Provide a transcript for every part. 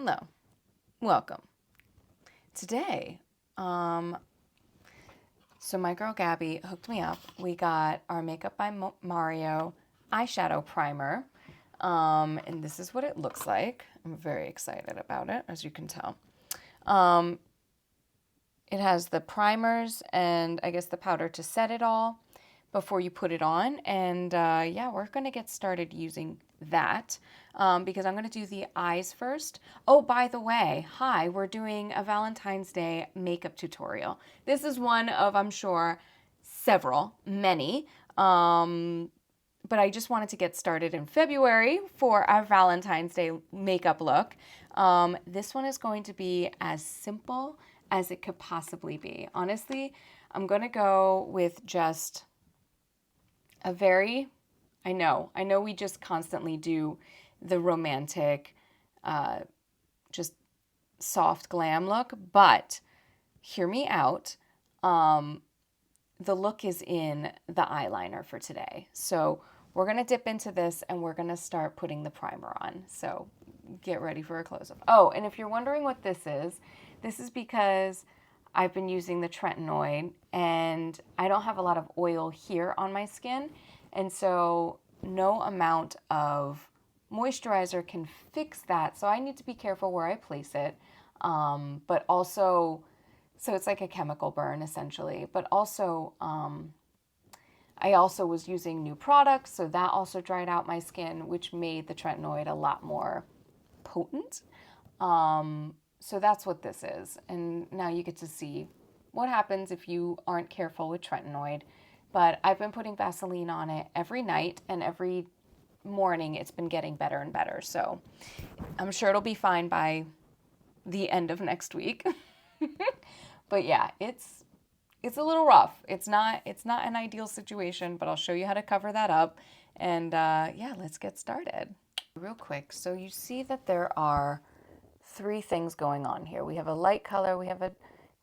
Hello, welcome. Today, so my girl Gabby hooked me up. We got our Makeup by Mario eyeshadow primer, and this is what it looks like. I'm very excited about it, as you can tell. It has the primers and I guess the powder to set it all before you put it on. And yeah, we're going to get started using that because I'm going to do the eyes first. Oh, by the way, hi, we're doing a Valentine's Day makeup tutorial. This is one of, I'm sure, many. But I just wanted to get started in February for our Valentine's Day makeup look. This one is going to be as simple as it could possibly be. Honestly, I'm going to go with just a very, I know we just constantly do the romantic, just soft glam look, but hear me out. The look is in the eyeliner for today. So we're going to dip into this and we're going to start putting the primer on. So get ready for a close-up. Oh, and if you're wondering what this is because I've been using the tretinoid and I don't have a lot of oil here on my skin. And so no amount of moisturizer can fix that. So I need to be careful where I place it. But also, so it's like a chemical burn essentially. But also, I also was using new products. So that also dried out my skin, which made the tretinoid a lot more potent. So that's what this is. And now you get to see what happens if you aren't careful with tretinoid. But I've been putting Vaseline on it every night, and every morning it's been getting better and better. So I'm sure it'll be fine by the end of next week. But yeah, it's a little rough. It's not an ideal situation, but I'll show you how to cover that up. And yeah, let's get started. Real quick, so you see that there are three things going on here. We have a light color, we have a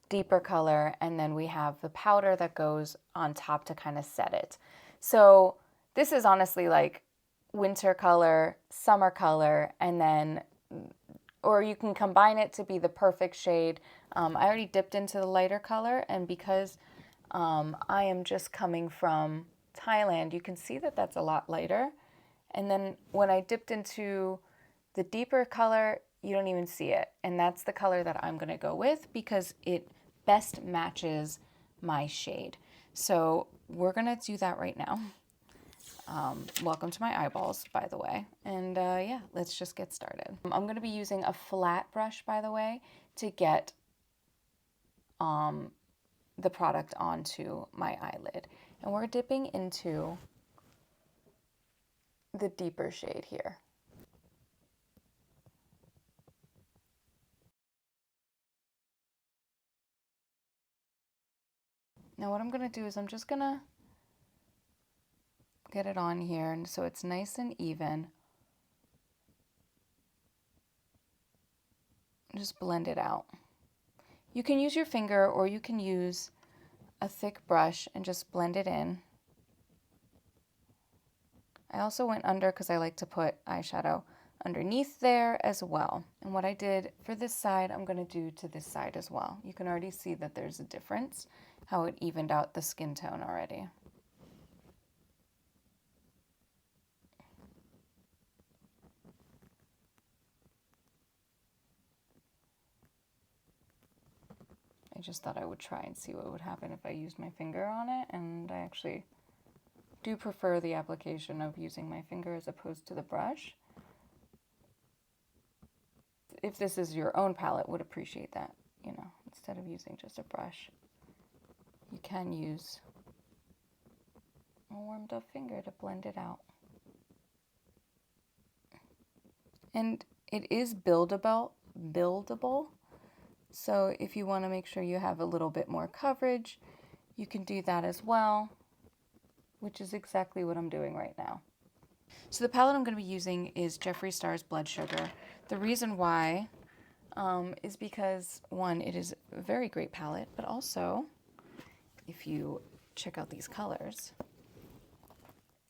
deeper color, and then we have the powder that goes on top to kind of set it. So this is honestly like winter color, summer color, and then, or you can combine it to be the perfect shade. I already dipped into the lighter color, and because I am just coming from Thailand, you can see that that's a lot lighter. And then when I dipped into the deeper color, you don't even see it. And that's the color that I'm going to go with because it best matches my shade. So we're going to do that right now. Welcome to my eyeballs, by the way. And yeah, let's just get started. I'm going to be using a flat brush, by the way, to get the product onto my eyelid. And we're dipping into the deeper shade here. Now what I'm going to do is I'm just going to get it on here and so it's nice and even. Just blend it out. You can use your finger or you can use a thick brush and just blend it in. I also went under because I like to put eyeshadow underneath there as well. And what I did for this side, I'm going to do to this side as well. You can already see that there's a difference, how it evened out the skin tone already. I just thought I would try and see what would happen if I used my finger on it, and I actually do prefer the application of using my finger as opposed to the brush. If this is your own palette, would appreciate that, you know, instead of using just a brush. You can use a warmed up finger to blend it out. And it is buildable. So if you want to make sure you have a little bit more coverage, you can do that as well, which is exactly what I'm doing right now. So the palette I'm going to be using is Jeffree Star's Blood Sugar. The reason why is because, one, it is a very great palette, but also, if you check out these colors,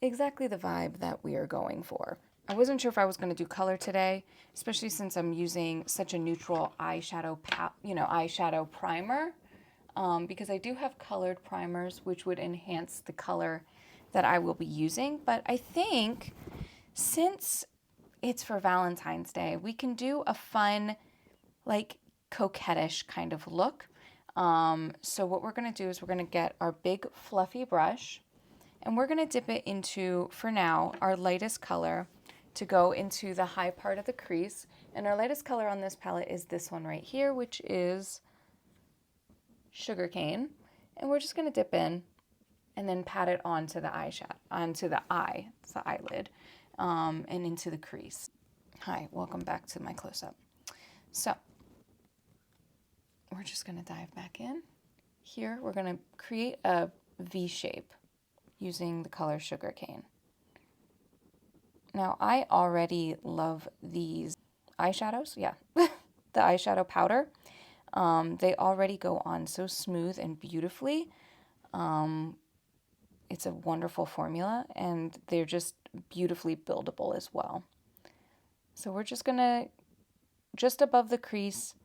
exactly the vibe that we are going for. I wasn't sure if I was going to do color today, especially since I'm using such a neutral eyeshadow, eyeshadow primer, because I do have colored primers, which would enhance the color that I will be using. But I think since it's for Valentine's Day, we can do a fun, like coquettish kind of look. So what we're going to do is we're going to get our big fluffy brush and we're going to dip it into, for now, our lightest color to go into the high part of the crease. And our lightest color on this palette is this one right here, which is Sugarcane. And we're just going to dip in and then pat it onto the eyeshadow, onto the eye, it's the eyelid, and into the crease. Hi, welcome back to my close-up. So we're just going to dive back in. Here, we're going to create a V shape using the color Sugarcane. Now, I already love these eyeshadows. Yeah, the eyeshadow powder. They already go on so smooth and beautifully. It's a wonderful formula, and they're just beautifully buildable as well. So we're just going to, just above the crease,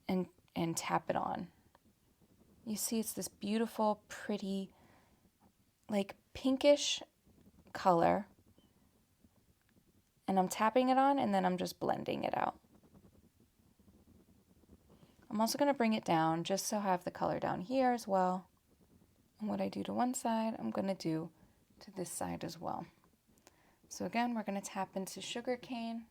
and tap it on. You see it's this beautiful, pretty, like pinkish color. And I'm tapping it on and then I'm just blending it out. I'm also going to bring it down just so I have the color down here as well. And what I do to one side, I'm going to do to this side as well. So again, we're going to tap into Sugarcane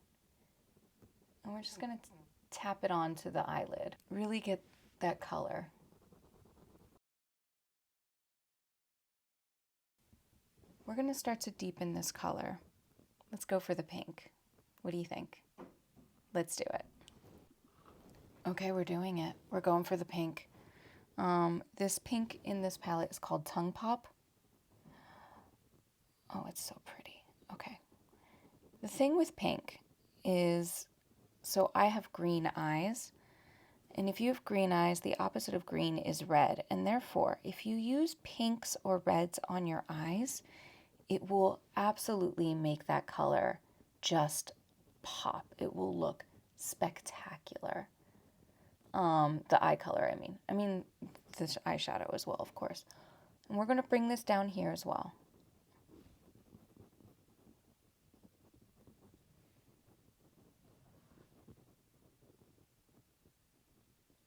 and we're just going to tap it onto the eyelid. Really get that color. We're going to start to deepen this color. Let's go for the pink. What do you think? Let's do it. Okay, we're doing it. We're going for the pink. This pink in this palette is called Tongue Pop. Oh, it's so pretty. Okay. The thing with pink is, so I have green eyes. And if you have green eyes, the opposite of green is red. And therefore, if you use pinks or reds on your eyes, it will absolutely make that color just pop. It will look spectacular. The eye color, I mean this eyeshadow as well, of course. And we're going to bring this down here as well.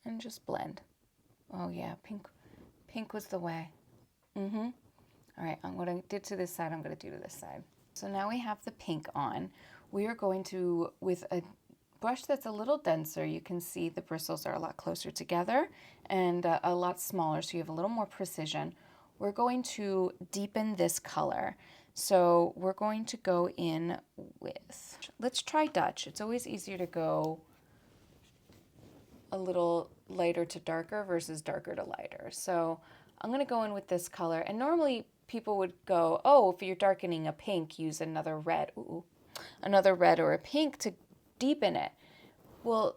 And just blend. Oh yeah, pink was the way. All right, what I did to this side, I'm going to do to this side. So now we have the pink on. We are going to, with a brush that's a little denser, you can see the bristles are a lot closer together and a lot smaller, so you have a little more precision. We're going to deepen this color. So we're going to go in with, let's try Dutch. It's always easier to go a little lighter to darker versus darker to lighter. So I'm going to go in with this color, and normally people would go, oh, if you're darkening a pink, use another red. Ooh, another red or a pink to deepen it. Well,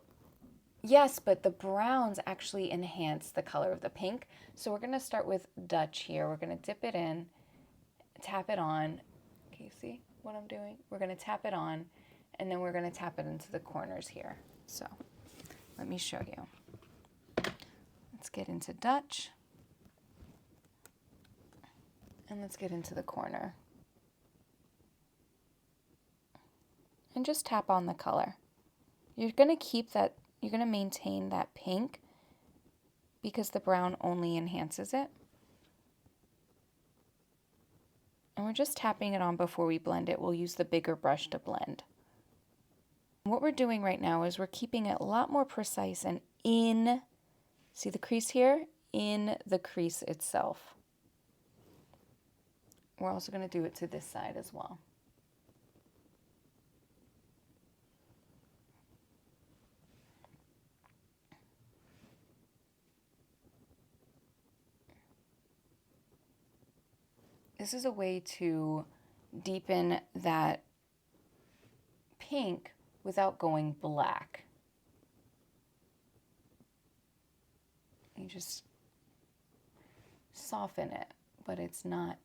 yes, but the browns actually enhance the color of the pink. So we're going to start with Dutch here. We're going to dip it in, tap it on. Okay, see what I'm doing? We're going to tap it on, and then we're going to tap it into the corners here. So let me show you. Let's get into Dutch. And let's get into the corner. And just tap on the color. You're going to keep that, you're going to maintain that pink because the brown only enhances it. And we're just tapping it on before we blend it. We'll use the bigger brush to blend. What we're doing right now is we're keeping it a lot more precise and in, see the crease here? In the crease itself. We're also going to do it to this side as well. This is a way to deepen that pink without going black. You just soften it, but it's not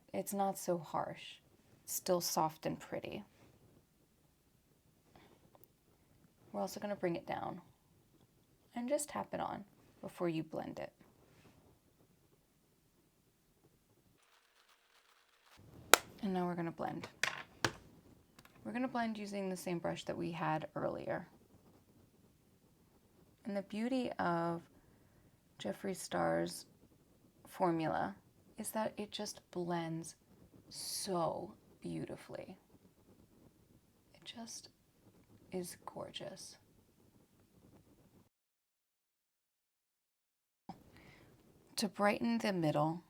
so harsh. It's still soft and pretty. We're also going to bring it down and just tap it on before you blend it. And now we're going to blend. We're going to blend using the same brush that we had earlier. And the beauty of Jeffree Star's formula is that it just blends so beautifully. It just is gorgeous. To brighten the middle,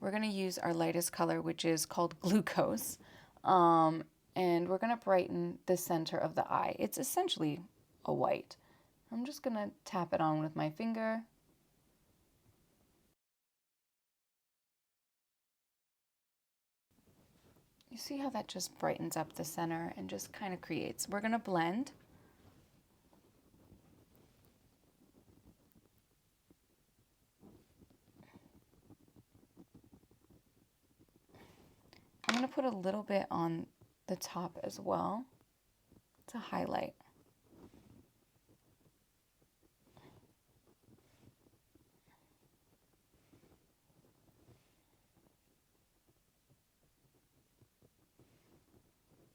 we're going to use our lightest color, which is called Glucose. And we're going to brighten the center of the eye. It's essentially a white. I'm just going to tap it on with my finger. You see how that just brightens up the center and just kind of creates. We're going to blend. I'm going to put a little bit on the top as well to highlight.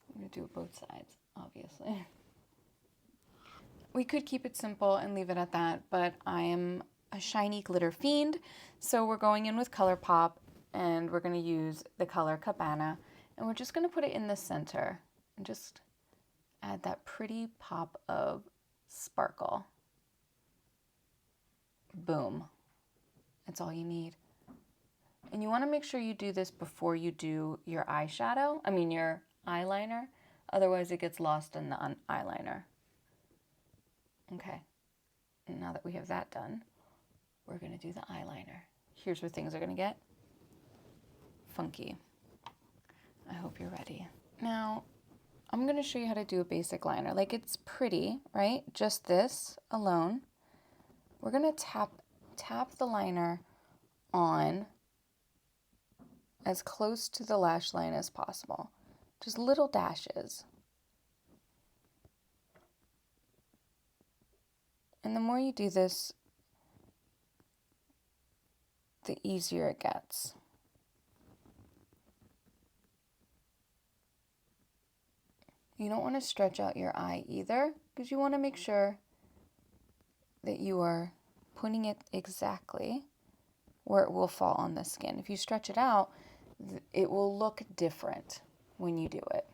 I'm going to do it both sides, obviously. We could keep it simple and leave it at that, but I am a shiny glitter fiend, so we're going in with ColourPop, and we're going to use the color Cabana, and we're just going to put it in the center and just add that pretty pop of sparkle. Boom. That's all you need. And you want to make sure you do this before you do your eyeshadow, your eyeliner, otherwise it gets lost in the eyeliner. Okay, and now that we have that done, we're going to do the eyeliner. Here's where things are going to get funky. I hope you're ready. Now, I'm going to show you how to do a basic liner. Like, it's pretty, right? Just this alone. We're going to tap the liner on as close to the lash line as possible. Just little dashes. And the more you do this, the easier it gets. You don't want to stretch out your eye either, because you want to make sure that you are putting it exactly where it will fall on the skin. If you stretch it out, it will look different when you do it.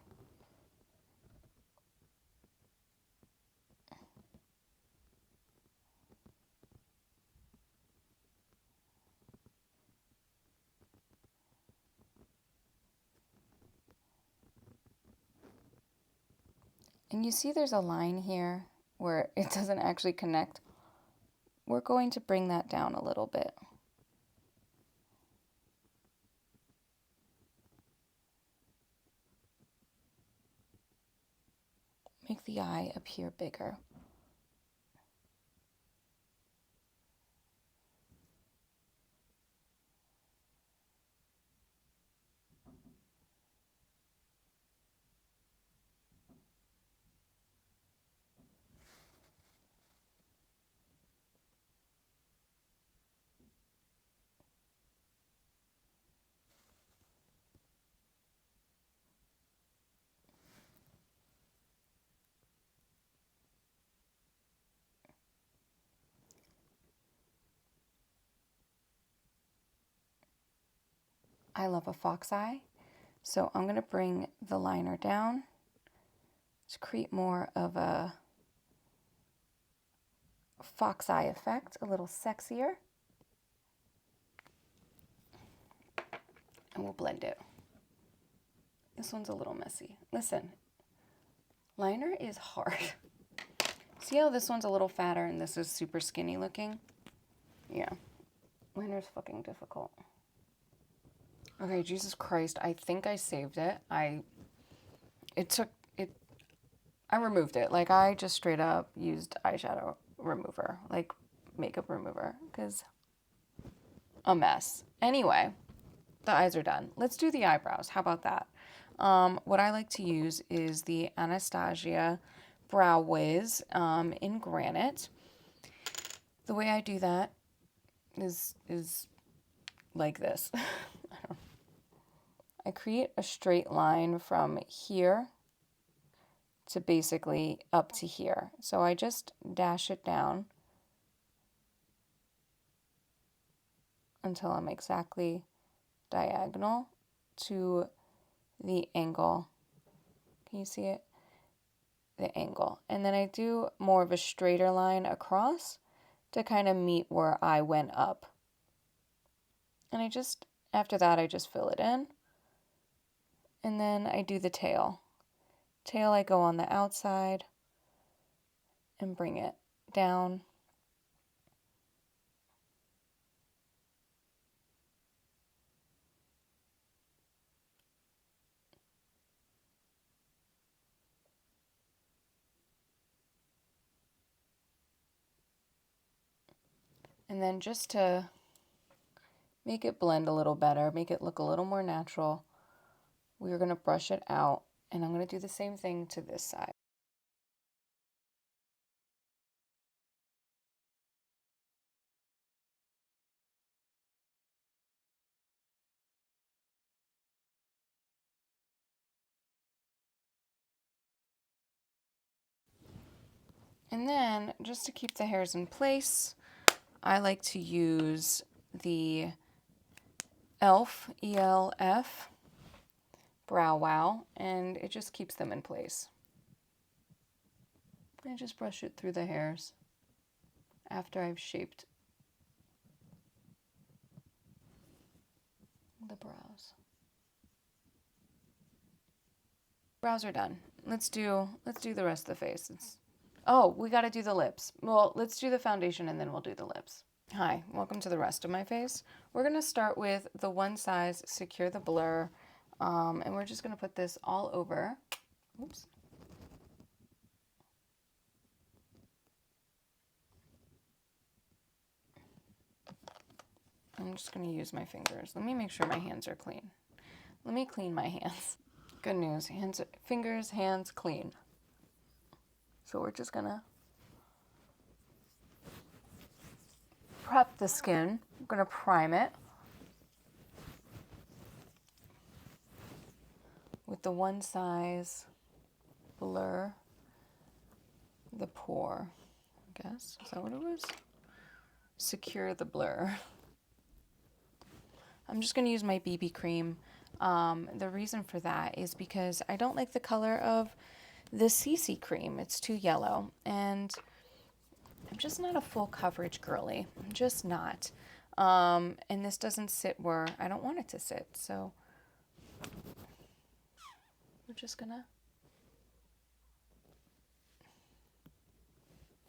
And you see there's a line here where it doesn't actually connect. We're going to bring that down a little bit. Make the eye appear bigger. I love a fox eye, so I'm going to bring the liner down to create more of a fox eye effect, a little sexier. And we'll blend it. This one's a little messy. Listen, liner is hard. See how this one's a little fatter and this is super skinny looking? Yeah, liner's fucking difficult. Okay, Jesus Christ, I think I saved it. I removed it. Like, I just straight up used eyeshadow remover, like makeup remover, because a mess. Anyway, the eyes are done. Let's do the eyebrows. How about that? What I like to use is the Anastasia Brow Wiz in Granite. The way I do that is like this. I create a straight line from here to basically up to here. So I just dash it down until I'm exactly diagonal to the angle. Can you see it? The angle. And then I do more of a straighter line across to kind of meet where I went up. And after that, I just fill it in. And then I do the tail. Tail, I go on the outside and bring it down. And then just to make it blend a little better, make it look a little more natural, we're going to brush it out. And I'm going to do the same thing to this side. And then, just to keep the hairs in place, I like to use the ELF, E-L-F, Brow Wow, and it just keeps them in place. And just brush it through the hairs after I've shaped the brows. Brows are done. Let's do the rest of the face. Oh, we got to do the lips. Well, let's do the foundation and then we'll do the lips. Hi, welcome to the rest of my face. We're going to start with the One Size Secure the Blur, and we're just going to put this all over. Oops. I'm just going to use my fingers. Let me make sure my hands are clean. Let me clean my hands. Good news, fingers, hands clean. So we're just going to prep the skin. I'm going to prime it with the One Size Blur the Pore, I guess. Is that what it was? Secure the Blur. I'm just going to use my BB cream. The reason for that is because I don't like the color of the CC cream. It's too yellow, and I'm just not a full coverage girly. I'm just not. And this doesn't sit where I don't want it to sit, so we're just gonna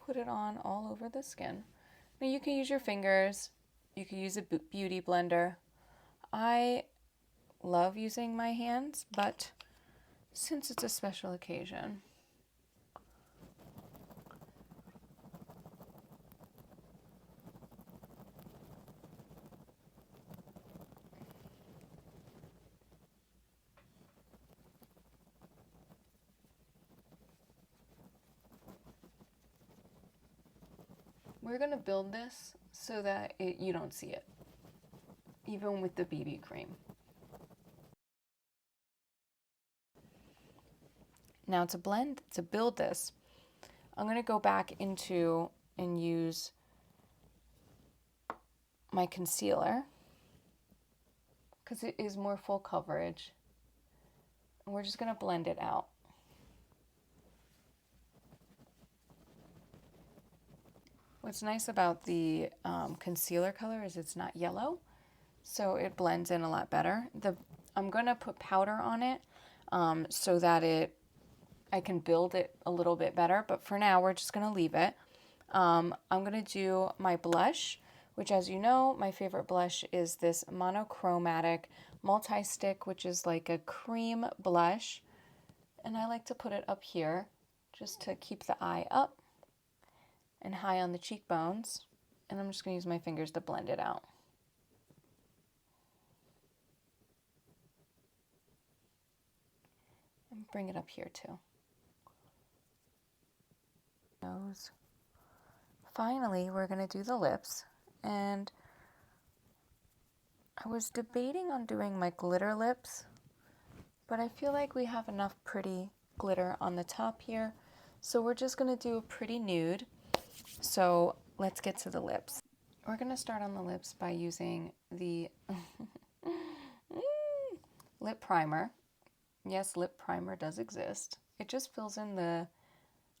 put it on all over the skin. Now you can use your fingers, you can use a beauty blender. I love using my hands, but since it's a special occasion, we're going to build this so that you don't see it, even with the BB cream. Now to build this, I'm going to go back into and use my concealer because it is more full coverage. And we're just going to blend it out. What's nice about the concealer color is it's not yellow, so it blends in a lot better. I'm going to put powder on it so that I can build it a little bit better, but for now we're just going to leave it. I'm going to do my blush, which, as you know, my favorite blush is this monochromatic multi-stick, which is like a cream blush, and I like to put it up here just to keep the eye up and high on the cheekbones, and I'm just going to use my fingers to blend it out. And bring it up here too. Nose. Finally, we're going to do the lips. And I was debating on doing my glitter lips, but I feel like we have enough pretty glitter on the top here. So we're just going to do a pretty nude. So let's get to the lips. We're going to start on the lips by using the lip primer. Yes, lip primer does exist. It just fills in the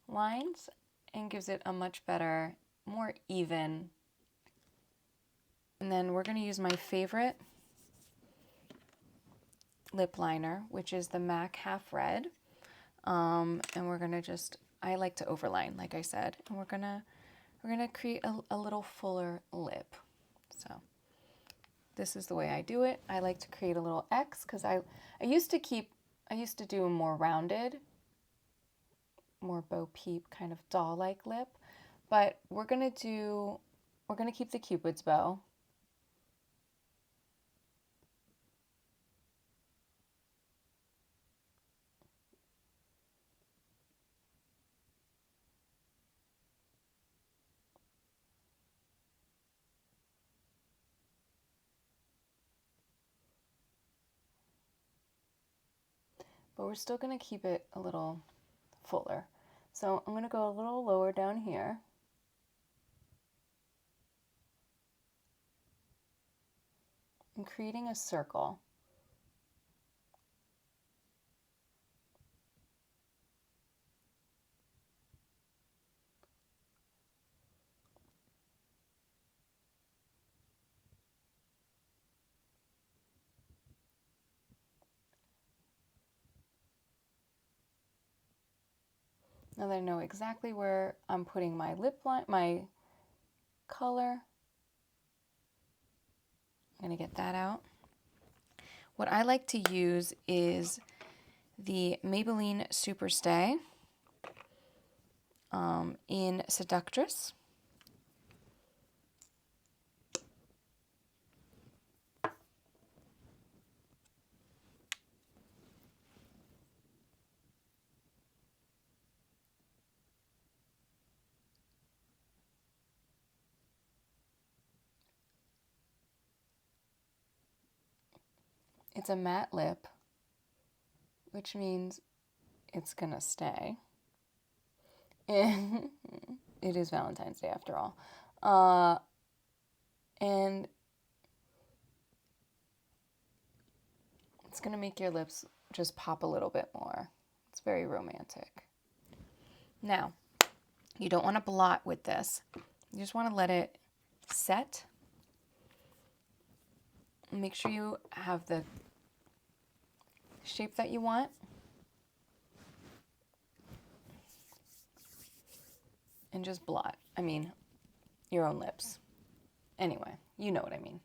lines and gives it a much better, more even. And then we're going to use my favorite lip liner, which is the MAC Half Red. And we're going to just, I like to overline, like I said, and we're going to create a little fuller lip. So this is the way I do it. I like to create a little X because I used to do a more rounded, more Bo Peep kind of doll-like lip, but we're going to keep the Cupid's bow. But we're still going to keep it a little fuller. So I'm going to go a little lower down here. I'm creating a circle. Now that I know exactly where I'm putting my lip line, my color, I'm going to get that out. What I like to use is the Maybelline Superstay in Seductress. It's a matte lip, which means it's going to stay. It is Valentine's Day after all. And it's going to make your lips just pop a little bit more. It's very romantic. Now, you don't want to blot with this. You just want to let it set. Make sure you have the shape that you want. And just blot. I mean, your own lips. Anyway, you know what I mean.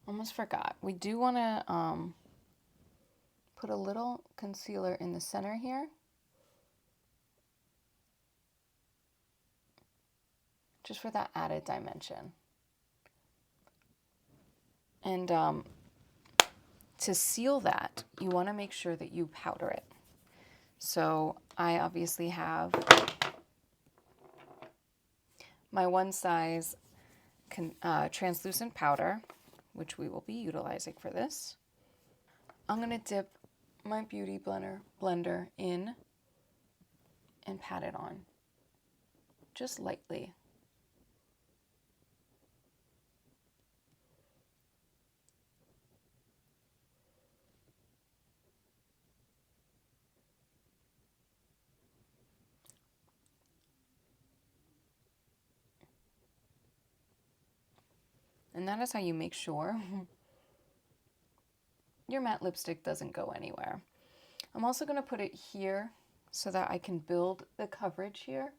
Almost forgot. We do want to put a little concealer in the center here. Just for that added dimension. And to seal that, you want to make sure that you powder it. So I obviously have my one size translucent powder, which we will be utilizing for this. I'm going to dip my Beauty blender in and pat it on, just lightly. And that is how you make sure your matte lipstick doesn't go anywhere. I'm also going to put it here so that I can build the coverage here.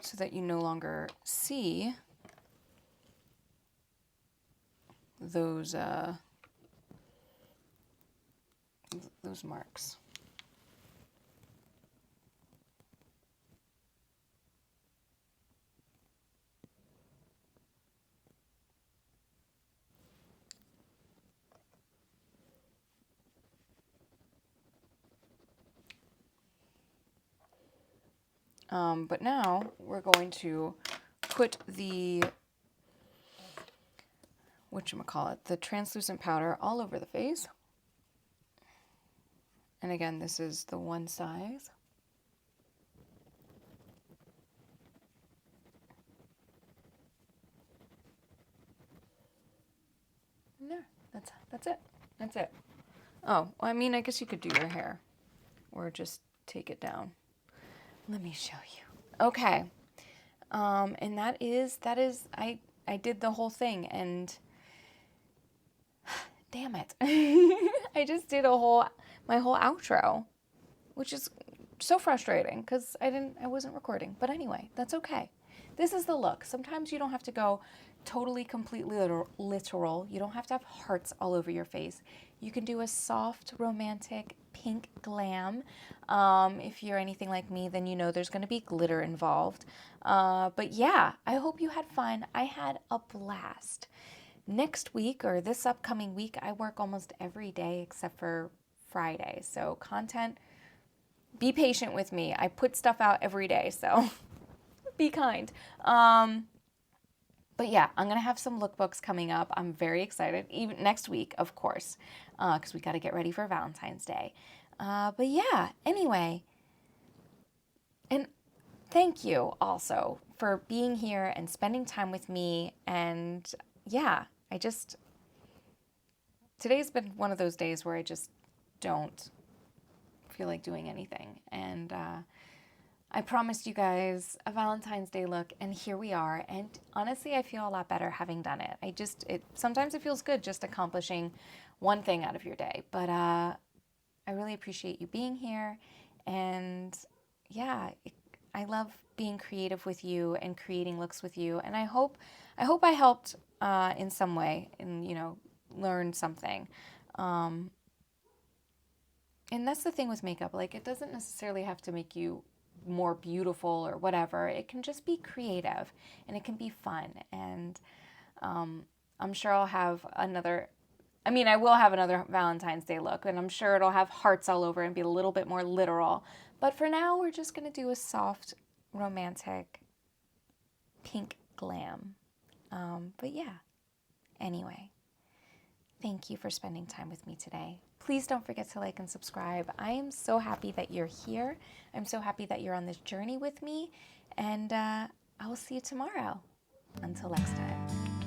So that you no longer see those marks. But now we're going to put the, whatchamacallit, the translucent powder all over the face. And again, this is the one size. And there, that's it. That's it. Oh, well, I mean, I guess you could do your hair or just take it down. Let me show you. Okay. And that is, I did the whole thing, and damn it. I just did my whole outro, which is so frustrating because I wasn't recording. But anyway, that's okay. This is the look. Sometimes you don't have to go totally, completely literal. You don't have to have hearts all over your face. You can do a soft, romantic, pink glam. If you're anything like me, then you know there's going to be glitter involved. But yeah, I hope you had fun. I had a blast. Next week, or this upcoming week, I work almost every day except for Friday. So content, be patient with me. I put stuff out every day, so be kind. But yeah, I'm going to have some lookbooks coming up. I'm very excited. Even next week, of course, because we got to get ready for Valentine's Day. But yeah, anyway. And thank you also for being here and spending time with me. And yeah, today's been one of those days where I just don't feel like doing anything. And I promised you guys a Valentine's Day look, and here we are. And honestly, I feel a lot better having done it. Sometimes it feels good just accomplishing one thing out of your day. But I really appreciate you being here. And yeah, I love being creative with you and creating looks with you. And I hope I helped in some way and, learn something. And that's the thing with makeup. Like, it doesn't necessarily have to make you more beautiful or whatever. It can just be creative and it can be fun. And I'm sure I will have another Valentine's Day look, and I'm sure it'll have hearts all over and be a little bit more literal. But for now, we're just going to do a soft, romantic, pink glam. But yeah, anyway, thank you for spending time with me today. Please don't forget to like and subscribe. I am so happy that you're here. I'm so happy that you're on this journey with me. And I will see you tomorrow. Until next time.